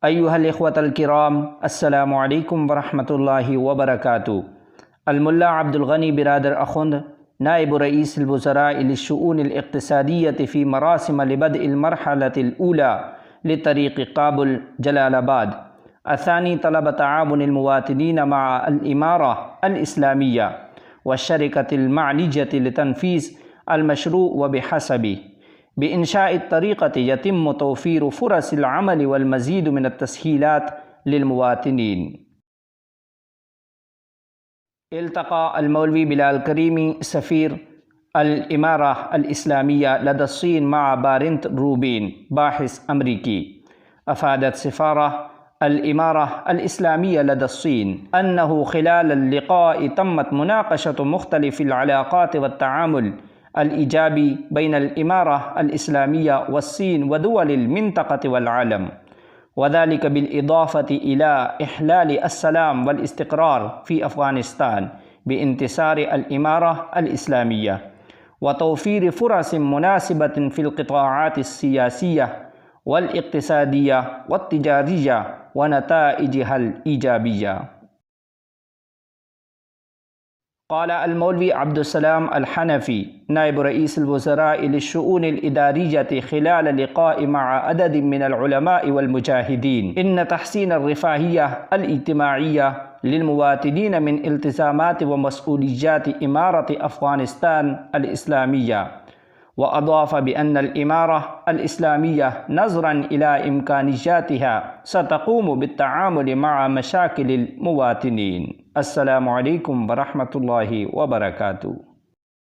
अय्युहल इख्वतल किराम, अस्सलामु अलैकुम वरहमतुल्लाहि वबरकातुहू। अल-मुल्ला अब्दुल गनी बिरादर अखुंद नाइब रईसुल वज़रा लिश्शुऊनिल इक़्तिसादिय्यति फ़ी मरासिम लिबद्इल मरहलतिल ऊला लितरीक़ काबुल जलालाबाद असानी तलब तआवुनिल मुवातिनीन मअ अल-इमारा अल-इस्लामिय्या व शरिकतिल मअनिय्यति लितनफ़ीज़ अल-मशरू' व बिहसबि बिइंशाइ तरीक़ति यतिम्मु तौफ़ीरु फ़ुरसिल अमल वल मज़ीद मिन अत-तस्हीलात लिल-मुवातिनीन। इल्तक़ा अल-मौलवी बिलाल करीमी सफ़ीर अल-इमारा अल-इस्लामिय्या लदा अस्सीन मअ बारिंत रूबिन बाहिस अमरीकी। अफ़ादत सिफ़ारा अल-इमारा अल-इस्लामिय्या लदा अस्सीन अन्नहु ख़िलाल अल-लिक़ा'i तम्मत मुनाक़शतु मुख़्तलिफ़िल अलाक़ात व अत-तआमुल अल-इजाबी बैन अल-इमारा अल-इस्लामिय्या वस्सीन व दुवलिल मिंतक़ति वल आलम वज़ालिक बिल-इज़ाफ़ति इला इहलाल अस्सलाम वल इस्तिक़रार फ़ी अफ़ग़ानिस्तान बिइंतिसार अल-इमारा अल-इस्लामिय्या व तौफ़ीर फ़ुरसिन मुनासिबतिन फ़िल क़िताआत अस्सियासिय्या वल इक़्तिसादिय्या वत-तिजारिय्या व नताइजिहल ईजाबिय्या। क़ाल अल-मौलवी अब्दुस्सलाम अल-हनफ़ी नाइब रईसुल वज़रा लिश्शुऊनिल इदारिय्यति ख़िलाल लिक़ा'i मअ अददिन मिनल उलमा'i वल मुजाहिदीन इन्न तहसीन अर्रिफ़ाहिय्या अल-इज्तिमाइय्या लिल-मुवातिनीन मिन इल्तिज़ामाति व मसऊलिय्याति इमारति अफ़ग़ानिस्तान अल-इस्लामिय्या व अज़ाफ़ बिअन्न अल-इमारा अल-इस्लामिय्या नज़रन इला इम्कानिय्यातिहा सतक़ूमु बित्तआमुल मअ मशाकिलिल मुवातिनीन। अस्सलामु अलैकुम वरहमतुल्लाहि वबरकातुहू।